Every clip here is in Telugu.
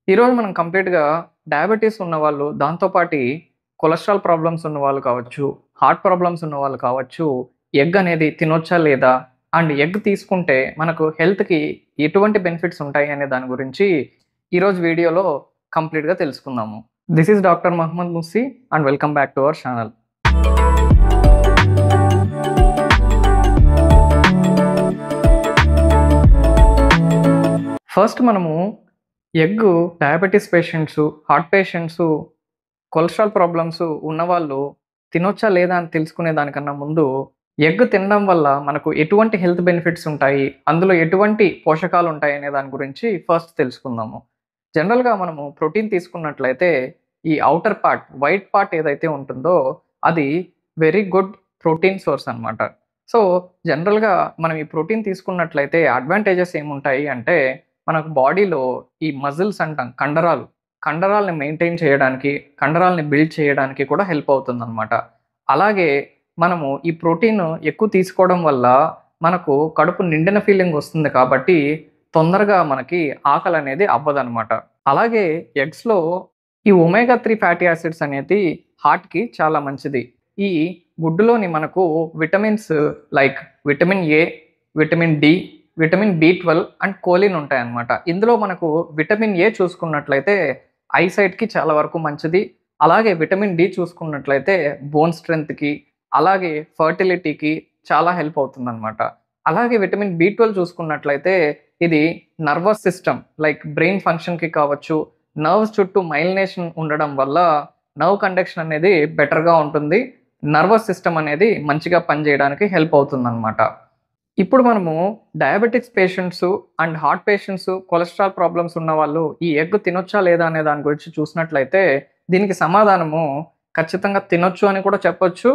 ఈరోజు మనం కంప్లీట్‌గా డయాబెటిస్ ఉన్నవాళ్ళు, దాంతో పాటి కొలెస్ట్రాల్ ప్రాబ్లమ్స్ ఉన్నవాళ్ళు కావచ్చు, హార్ట్ ప్రాబ్లమ్స్ ఉన్నవాళ్ళు కావచ్చు, ఎగ్ అనేది తినొచ్చా లేదా? అండ్ ఎగ్ తీసుకుంటే మనకు హెల్త్‌కి ఎటువంటి బెనిఫిట్స్ ఉంటాయి అనే దాని గురించి ఈరోజు వీడియోలో కంప్లీట్‌గా తెలుసుకుందాము. This is doctor Mohammed Mussi and welcome back to our channel. First మనము egg diabetes patients, heart patients, cholesterol problems ఉన్నవాళ్ళు తినొచ్చా లేదా అని తెలుసుకునే దానికన్నా ముందు ఎగ్ తినడం వల్ల మనకు ఎటువంటి హెల్త్ బెనిఫిట్స్ ఉంటాయి, అందులో ఎటువంటి పోషకాలు ఉంటాయి అనే దాని గురించి ఫస్ట్ తెలుసుకుందాము. జనరల్‌గా మనము ప్రోటీన్ తీసుకున్నట్లయితే ఈ ఔటర్ పార్ట్, వైట్ పార్ట్ ఏదైతే ఉంటుందో అది వెరీ గుడ్ ప్రోటీన్ సోర్స్ అన్నమాట. సో, జనరల్‌గా మనం ఈ ప్రోటీన్ తీసుకున్నట్లయితే అడ్వాంటేజెస్ ఏముంటాయి అంటే మనకు బాడీలో ఈ మజిల్స్ అంటాం కండరాలు, కండరాల్ని మెయింటైన్ చేయడానికి, కండరాల్ని బిల్డ్ చేయడానికి కూడా హెల్ప్ అవుతుందనమాట. అలాగే మనము ఈ ప్రోటీన్ ఎక్కువ తీసుకోవడం వల్ల మనకు కడుపు నిండిన ఫీలింగ్ వస్తుంది కాబట్టి తొందరగా మనకి ఆకలనేది అవ్వదనమాట. అలాగే ఎగ్స్‌లో ఈ ఒమేగా 3 ఫ్యాటీ యాసిడ్స్ అనేది హార్ట్‌కి చాలా మంచిది. ఈ గుడ్డులోని మనకు vitamins like vitamin A, vitamin D, vitamin బి12 అండ్ కోలిన్ ఉంటాయన్నమాట. ఇందులో మనకు విటమిన్ ఏ చూసుకున్నట్లయితే ఐసైట్‌కి చాలా వరకు మంచిది. అలాగే విటమిన్ డి చూసుకున్నట్లయితే బోన్ స్ట్రెంగ్త్‌కి, అలాగే ఫర్టిలిటీకి చాలా హెల్ప్ అవుతుందన్నమాట. అలాగే విటమిన్ బి12 చూసుకున్నట్లయితే ఇది నర్వస్ సిస్టమ్ లైక్ బ్రెయిన్ ఫంక్షన్‌కి కావచ్చు, నర్వ్స్ చుట్టూ మైలినేషన్ ఉండడం వల్ల నర్వ్ కండక్షన్ అనేది బెటర్‌గా ఉంటుంది. నర్వస్ సిస్టమ్ అనేది మంచిగా పనిచేయడానికి హెల్ప్ అవుతుందన్నమాట. ఇప్పుడు మనము diabetics patients and heart patients, cholesterol problems ఉన్నవాళ్ళు ఈ ఎగ్ తినొచ్చా లేదా అనే దాని గురించి చూసినట్లయితే దీనికి సమాధానము ఖచ్చితంగా తినొచ్చు అని కూడా చెప్పొచ్చు.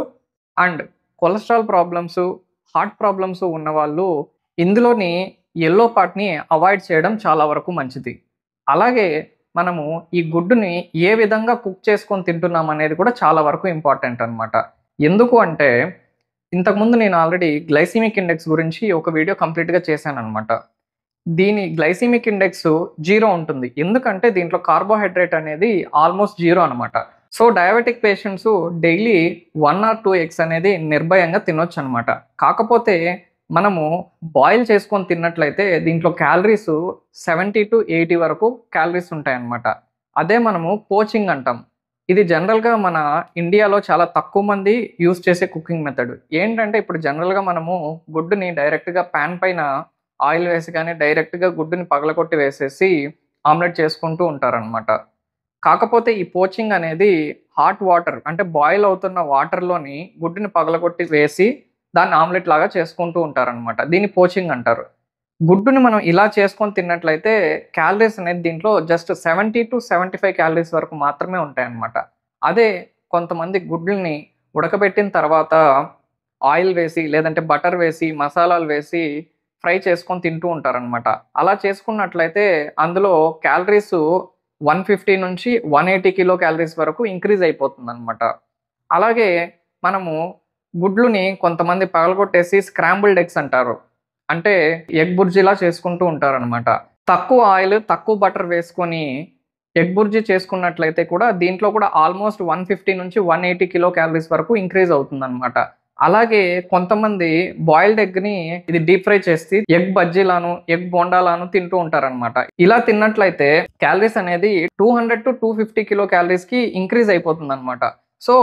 And cholesterol problems, heart problems ఉన్నవాళ్ళు ఇందులోని యెల్లో పార్ట్‌ని అవాయిడ్ చేయడం చాలా వరకు మంచిది. అలాగే మనము ఈ గుడ్డుని ఏ విధంగా కుక్ చేసుకొని తింటున్నాం అనేది కూడా చాలా వరకు ఇంపార్టెంట్ అన్నమాట. ఎందుకు అంటే ఇంతకుముందు నేను ఆల్రెడీ గ్లైసెమిక్ ఇండెక్స్ గురించి ఒక వీడియో కంప్లీట్‌గా చేశాననమాట. దీని గ్లైసెమిక్ ఇండెక్స్ 0 ఉంటుంది. ఎందుకంటే దీంట్లో కార్బోహైడ్రేట్ అనేది ఆల్‌మోస్ట్ 0 అనమాట. So, diabetic patients daily 1 or 2 eggs అనేది నిర్భయంగా తినొచ్చనమాట. కాకపోతే మనము బాయిల్ చేసుకొని తిన్నట్లయితే దీంట్లో క్యాలరీస్ 70-80 వరకు క్యాలరీస్ ఉంటాయన్నమాట. అదే మనము పోచింగ్ అంటాం. ఇది జనరల్‌గా మన ఇండియాలో చాలా తక్కువ మంది యూజ్ చేసే కుకింగ్ మెథడ్. ఏంటంటే ఇప్పుడు జనరల్‌గా మనము గుడ్డుని డైరెక్ట్‌గా పాన్ పైన ఆయిల్ వేసి గాని డైరెక్ట్‌గా గుడ్డుని పగలగొట్టి వేసేసి ఆమ్లెట్ చేసుకుంటూ ఉంటారనమాట. కాకపోతే ఈ పోచింగ్ అనేది హాట్ వాటర్ అంటే బాయిల్ అవుతున్న వాటర్‌లోని గుడ్డుని పగలగొట్టి వేసి దాన్ని ఆమ్లెట్ లాగా చేసుకుంటూ ఉంటారనమాట. దీన్ని పోచింగ్ అంటారు. గుడ్డుని మనం ఇలా చేసుకొని తిన్నట్లయితే క్యాలరీస్ అనేది దీంట్లో జస్ట్ 70-75 క్యాలరీస్ వరకు మాత్రమే ఉంటాయన్నమాట. అదే కొంతమంది గుడ్లని ఉడకబెట్టిన తర్వాత ఆయిల్ వేసి, లేదంటే బటర్ వేసి, మసాలాలు వేసి ఫ్రై చేసుకొని తింటూ ఉంటారనమాట. అలా చేసుకున్నట్లయితే అందులో క్యాలరీస్ 150 నుంచి 180 కిలో క్యాలరీస్ వరకు ఇంక్రీజ్ అయిపోతుందనమాట. అలాగే మనము గుడ్లుని కొంతమంది పగలగొట్టేసి స్క్రాంబుల్డ్ ఎగ్స్ అంటారు. అంటే ఎగ్ బుర్జీలా చేసుకుంటూ ఉంటారనమాట. తక్కువ ఆయిల్, తక్కువ బటర్ వేసుకొని ఎగ్ బుర్జీ చేసుకున్నట్లయితే కూడా దీంట్లో కూడా ఆల్‌మోస్ట్ 150 నుంచి 180 కిలో క్యాలరీస్ వరకు ఇంక్రీజ్ అవుతుందనమాట. అలాగే కొంతమంది బాయిల్డ్ ఎగ్‌ని ఇది డీప్ ఫ్రై చేసి ఎగ్ బజ్జీలాను, ఎగ్ బోండాలాను తింటూ ఉంటారనమాట. ఇలా తిన్నట్లయితే క్యాలరీస్ అనేది 200-250 కిలో క్యాలరీస్‌కి ఇంక్రీజ్ అయిపోతుందనమాట. సో,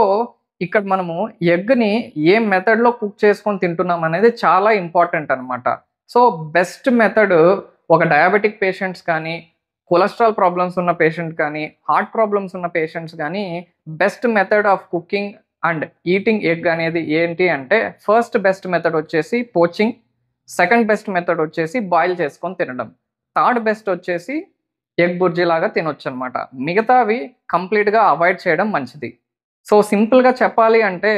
ఇక్కడ మనము ఎగ్‌ని ఏ మెథడ్‌లో కుక్ చేసుకొని తింటున్నాం అనేది చాలా ఇంపార్టెంట్ అనమాట. సో, బెస్ట్ మెథడ్ ఒక డయాబెటిక్ పేషెంట్స్ కానీ, కొలెస్ట్రాల్ ప్రాబ్లమ్స్ ఉన్న పేషెంట్ కానీ, హార్ట్ ప్రాబ్లమ్స్ ఉన్న పేషెంట్స్ గానీ best method of cooking and eating egg అనేది ఏంటి అంటే ఫస్ట్ బెస్ట్ మెథడ్ వచ్చేసి పోచింగ్, సెకండ్ బెస్ట్ మెథడ్ వచ్చేసి బాయిల్ చేసుకొని తినడం. థర్డ్ బెస్ట్ వచ్చేసి ఎగ్ బుర్జీలాగా తినొచ్చనమాట. మిగతావి కంప్లీట్‌గా అవాయిడ్ చేయడం మంచిది. సో, సింపుల్‌గా చెప్పాలి అంటే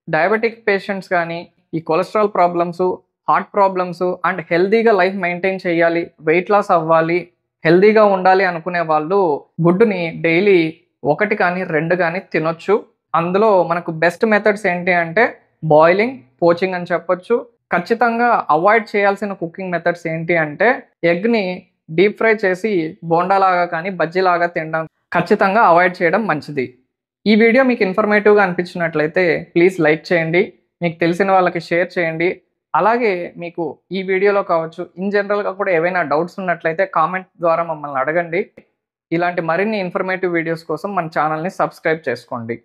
డయాబెటిక్ పేషెంట్స్ గానీ, ఈ cholesterol problems, heart problems and హెల్తీగా లైఫ్ మెయింటైన్ చేయాలి, వెయిట్ లాస్ అవ్వాలి, హెల్తీగా ఉండాలి అనుకునే వాళ్ళు గుడ్డుని డైలీ 1 కానీ, 2 కానీ తినొచ్చు. అందులో మనకు బెస్ట్ మెథడ్స్ ఏంటి అంటే బాయిలింగ్, పోచింగ్ అని చెప్పొచ్చు. ఖచ్చితంగా అవాయిడ్ చేయాల్సిన కుకింగ్ మెథడ్స్ ఏంటి అంటే ఎగ్‌ని డీప్ ఫ్రై చేసి బోండాలాగా కానీ బజ్జీలాగా తినడం ఖచ్చితంగా అవాయిడ్ చేయడం మంచిది. ఈ వీడియో మీకు ఇన్ఫర్మేటివ్‌గా అనిపించినట్లయితే ప్లీజ్ లైక్ చేయండి. మీకు తెలిసిన వాళ్ళకి షేర్ చేయండి. అలాగే మీకు ఈ వీడియోలో కావచ్చు, ఇన్ జనరల్‌గా కూడా ఏవైనా డౌట్స్ ఉన్నట్లయితే కామెంట్ ద్వారా మమ్మల్ని అడగండి. ఇలాంటి మరిన్ని ఇన్ఫర్మేటివ్ వీడియోస్ కోసం మన ఛానల్‌ని సబ్స్క్రైబ్ చేసుకోండి.